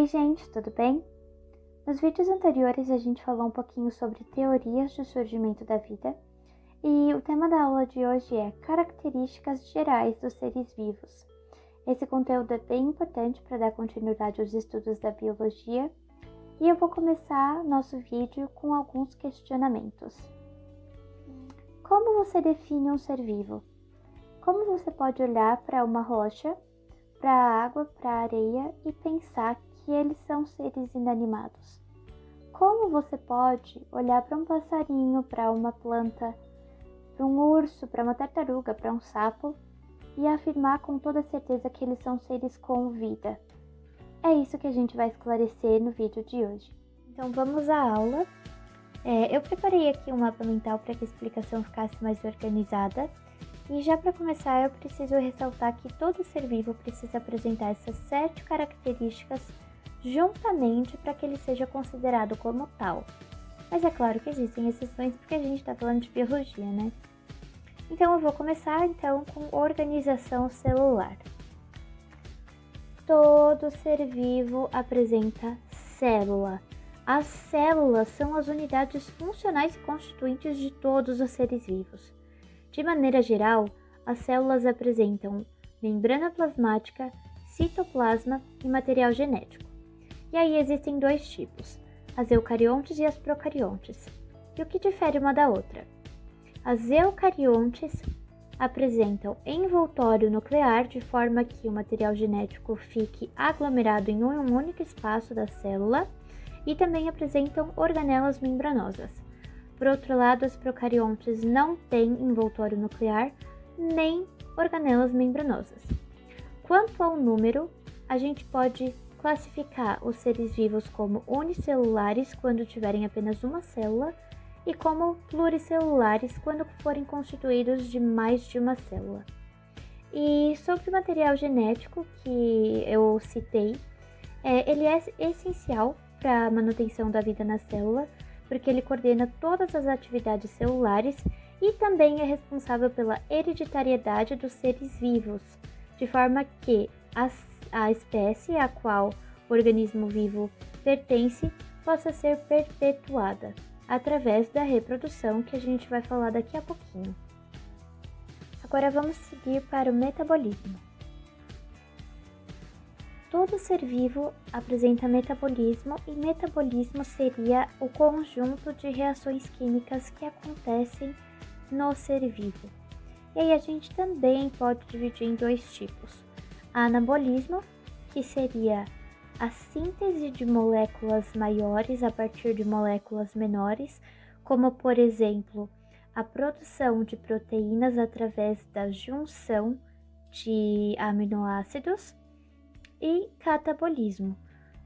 Oi gente, tudo bem? Nos vídeos anteriores a gente falou um pouquinho sobre teorias do surgimento da vida e o tema da aula de hoje é características gerais dos seres vivos. Esse conteúdo é bem importante para dar continuidade aos estudos da biologia e eu vou começar nosso vídeo com alguns questionamentos. Como você define um ser vivo? Como você pode olhar para uma rocha, para a água, para a areia e pensar que eles são seres inanimados? Como você pode olhar para um passarinho, para uma planta, para um urso, para uma tartaruga, para um sapo e afirmar com toda certeza que eles são seres com vida? É isso que a gente vai esclarecer no vídeo de hoje. Então vamos à aula. Eu preparei aqui um mapa mental para que a explicação ficasse mais organizada. E já para começar, eu preciso ressaltar que todo ser vivo precisa apresentar essas 7 características juntamente para que ele seja considerado como tal. Mas é claro que existem exceções porque a gente está falando de biologia, né? Então eu vou começar com organização celular. Todo ser vivo apresenta célula. As células são as unidades funcionais e constituintes de todos os seres vivos. De maneira geral, as células apresentam membrana plasmática, citoplasma e material genético. E aí existem 2 tipos, as eucariontes e as procariontes. E o que difere uma da outra? As eucariontes apresentam envoltório nuclear de forma que o material genético fique aglomerado em um único espaço da célula e também apresentam organelas membranosas. Por outro lado, as procariontes não têm envoltório nuclear nem organelas membranosas. Quanto ao número, a gente pode classificar os seres vivos como unicelulares quando tiverem apenas uma célula e como pluricelulares quando forem constituídos de mais de uma célula. E sobre o material genético que eu citei, ele é essencial para a manutenção da vida na célula, porque ele coordena todas as atividades celulares e também é responsável pela hereditariedade dos seres vivos, de forma que a espécie a qual o organismo vivo pertence possa ser perpetuada através da reprodução, que a gente vai falar daqui a pouquinho. Agora vamos seguir para o metabolismo. Todo ser vivo apresenta metabolismo e metabolismo seria o conjunto de reações químicas que acontecem no ser vivo. E aí a gente também pode dividir em 2 tipos. Anabolismo, que seria a síntese de moléculas maiores a partir de moléculas menores, como por exemplo a produção de proteínas através da junção de aminoácidos. E catabolismo.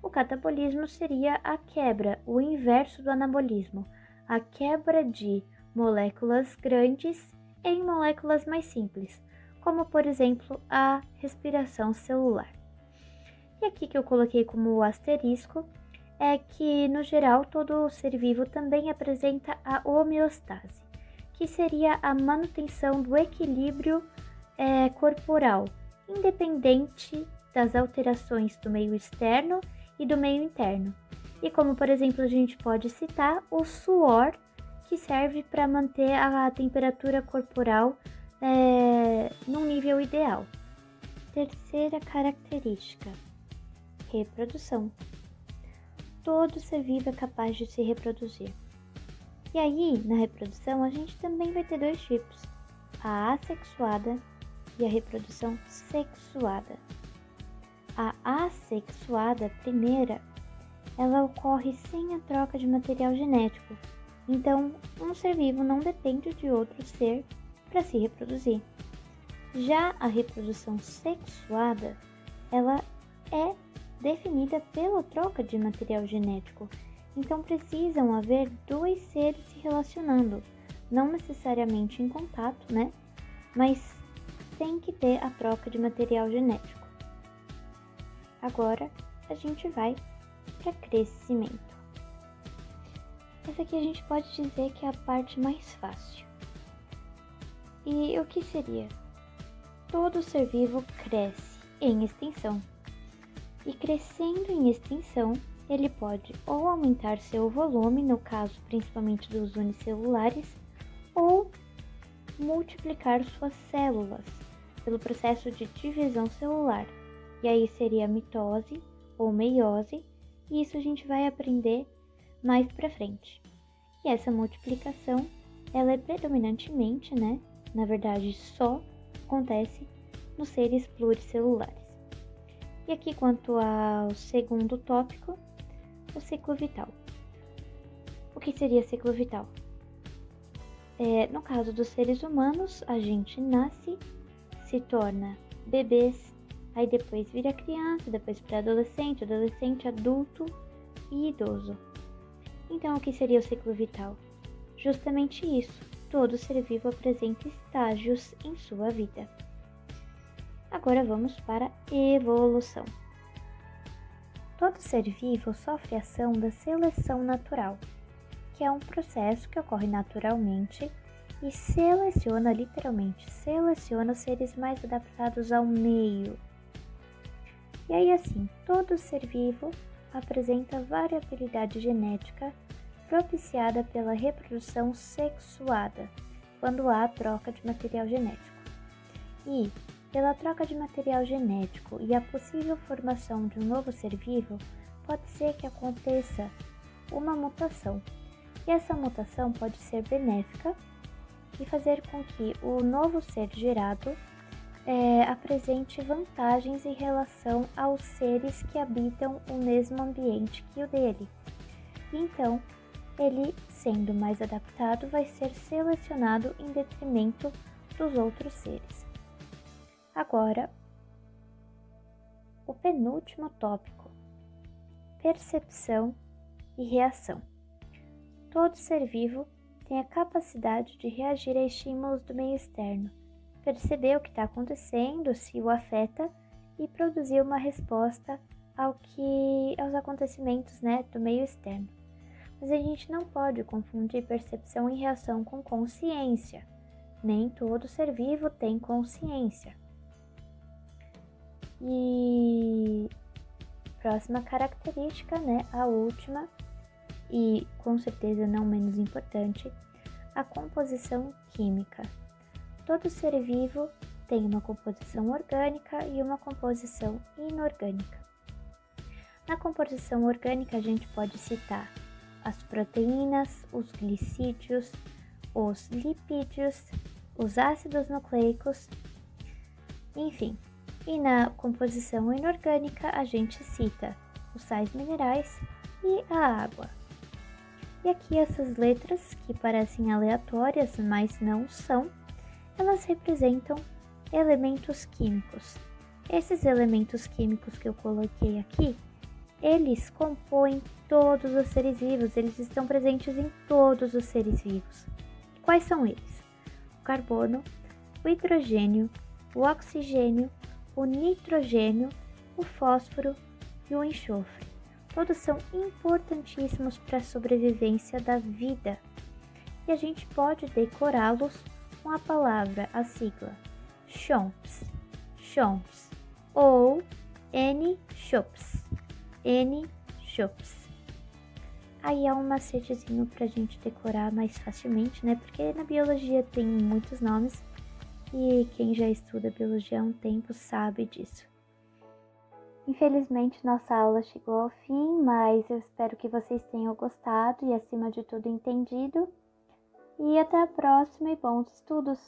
O catabolismo seria a quebra, o inverso do anabolismo, a quebra de moléculas grandes em moléculas mais simples, como por exemplo a respiração celular. E aqui que eu coloquei como asterisco é que no geral todo ser vivo também apresenta a homeostase, que seria a manutenção do equilíbrio corporal, independente das alterações do meio externo e do meio interno. E como, por exemplo, a gente pode citar o suor, que serve para manter a temperatura corporal num nível ideal. Terceira característica, reprodução. Todo ser vivo é capaz de se reproduzir. E aí, na reprodução, a gente também vai ter 2 tipos, a assexuada e a reprodução sexuada. A assexuada primeira, ela ocorre sem a troca de material genético, então um ser vivo não depende de outro ser para se reproduzir. Já a reprodução sexuada, ela é definida pela troca de material genético, então precisam haver 2 seres se relacionando, não necessariamente em contato, né? Mas tem que ter a troca de material genético. Agora a gente vai para crescimento. Essa aqui a gente pode dizer que é a parte mais fácil. E o que seria? Todo ser vivo cresce em extensão. E crescendo em extensão, ele pode ou aumentar seu volume, no caso principalmente dos unicelulares, ou multiplicar suas células pelo processo de divisão celular. E aí seria mitose ou meiose, e isso a gente vai aprender mais pra frente. E essa multiplicação, ela é predominantemente, na verdade só acontece nos seres pluricelulares. E aqui quanto ao segundo tópico, o ciclo vital. O que seria ciclo vital? No caso dos seres humanos, a gente nasce, se torna bebês, aí depois vira criança, depois pré-adolescente, adolescente, adulto e idoso. Então, o que seria o ciclo vital? Justamente isso, todo ser vivo apresenta estágios em sua vida. Agora vamos para a evolução. Todo ser vivo sofre a ação da seleção natural, que é um processo que ocorre naturalmente e seleciona, literalmente, seleciona os seres mais adaptados ao meio. E aí assim, todo ser vivo apresenta variabilidade genética propiciada pela reprodução sexuada, quando há troca de material genético. E, pela troca de material genético e a possível formação de um novo ser vivo, pode ser que aconteça uma mutação. E essa mutação pode ser benéfica e fazer com que o novo ser gerado apresente vantagens em relação aos seres que habitam o mesmo ambiente que o dele. E então, ele, sendo mais adaptado, vai ser selecionado em detrimento dos outros seres. Agora, o penúltimo tópico: percepção e reação. Todo ser vivo tem a capacidade de reagir a estímulos do meio externo, perceber o que está acontecendo, se o afeta, e produzir uma resposta aos acontecimentos do meio externo. Mas a gente não pode confundir percepção e reação com consciência. Nem todo ser vivo tem consciência. E próxima característica, a última, e com certeza não menos importante, a composição química. Todo ser vivo tem uma composição orgânica e uma composição inorgânica. Na composição orgânica a gente pode citar as proteínas, os glicídios, os lipídios, os ácidos nucleicos, enfim. E na composição inorgânica a gente cita os sais minerais e a água. E aqui essas letras, que parecem aleatórias, mas não são, elas representam elementos químicos. Esses elementos químicos que eu coloquei aqui, eles compõem todos os seres vivos, eles estão presentes em todos os seres vivos. Quais são eles? O carbono, o hidrogênio, o oxigênio, o nitrogênio, o fósforo e o enxofre. Todos são importantíssimos para a sobrevivência da vida. E a gente pode decorá-los com a palavra, a sigla CHOMPS, CHOMPS ou N-CHOPS, N-CHOPS. Aí há um macetezinho para a gente decorar mais facilmente, porque na biologia tem muitos nomes e quem já estuda biologia há um tempo sabe disso. Infelizmente nossa aula chegou ao fim, mas eu espero que vocês tenham gostado e acima de tudo entendido. E até a próxima e bons estudos!